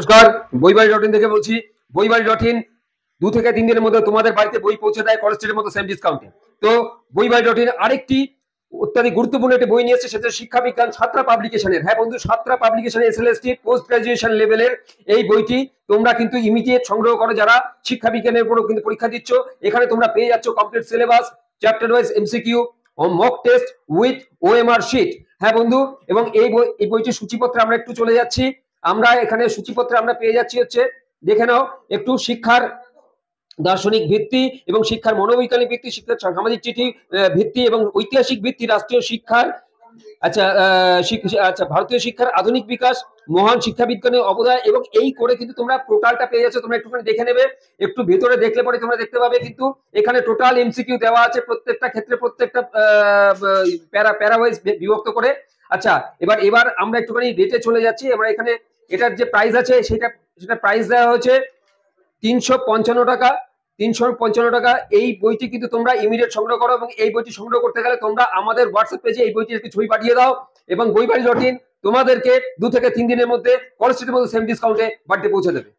নমস্কার, বইবাড়ি.in থেকে বলছি। বইবাড়ি.in 2 থেকে 3 দিনের মধ্যে তোমাদের বাড়িতে বই পৌঁছে দেয় কলেজ স্ট্রিটের মতো সেম ডিসকাউন্টে। তো বইবাড়ি.in আরেকটি অত্যাধিক গুরুত্বপূর্ণ একটি বই নিয়ে এসেছে, সেটা শিক্ষা বিজ্ঞান সাতরা পাবলিকেশনের। হ্যাঁ বন্ধু, সাতরা পাবলিকেশনের এসএলএসটি পোস্ট গ্রাজুয়েশন লেভেলের এই বইটি তোমরা কিন্তু ইমিডিয়েট সংগ্রহ করো যারা শিক্ষা বিজ্ঞানের উপরও কিন্তু পরীক্ষা দিচ্ছ। এখানে তোমরা পেয়ে যাচ্ছ complete syllabus, chapter wise MCQ, mock test with OMR sheet. হ্যাঁ বন্ধু, এবং এই বইটির সূচিপত্রে আমরা একটু চলে যাচ্ছি। আমরা এখানে সূচিপত্রে আমরা পেয়ে যাচ্ছি হচ্ছে, দেখে নাও একটু, শিক্ষার দার্শনিক ভিত্তি এবং শিক্ষার মনোবৈজ্ঞানিক ভিত্তি, শিক্ষার সামাজিক চিঠি ভিত্তি এবং ঐতিহাসিক ভিত্তি, রাষ্ট্রীয় শিক্ষার আচ্ছা ভারতীয় শিক্ষার আধুনিক বিকাশ, মহান শিক্ষা বিজ্ঞানের অবদান, এবং এই করে কিন্তু তোমরা টোটালটা পেয়ে যাচ্ছ। তোমরা একটুখানি দেখে নেবে, একটু ভেতরে দেখলে পরে তোমরা দেখতে পাবে কিন্তু এখানে টোটাল এমসিকিউ দেওয়া আছে, প্রত্যেকটা ক্ষেত্রে প্রত্যেকটা প্যারা ওয়াইজ বিভক্ত করে। আচ্ছা, এবার আমরা একটুখানি রেটে চলে যাচ্ছি। আমরা এখানে এটার যে প্রাইস আছে সেটা প্রাইস দেওয়া হয়েছে 355 টাকা। 355 টাকা। এই বইটি কিন্তু তোমরা ইমিডিয়েট সংগ্রহ করো, এবং এই বইটি সংগ্রহ করতে গেলে তোমরা আমাদের হোয়াটসঅ্যাপ পেজে এই বইটির একটি ছবি পাঠিয়ে দাও, এবং বইবাড়ি.in তোমাদেরকে 2 থেকে 3 দিনের মধ্যে কলেজ স্ট্রিটের মধ্যে সেম ডিসকাউন্টে বাড়িতে পৌঁছে দেবে।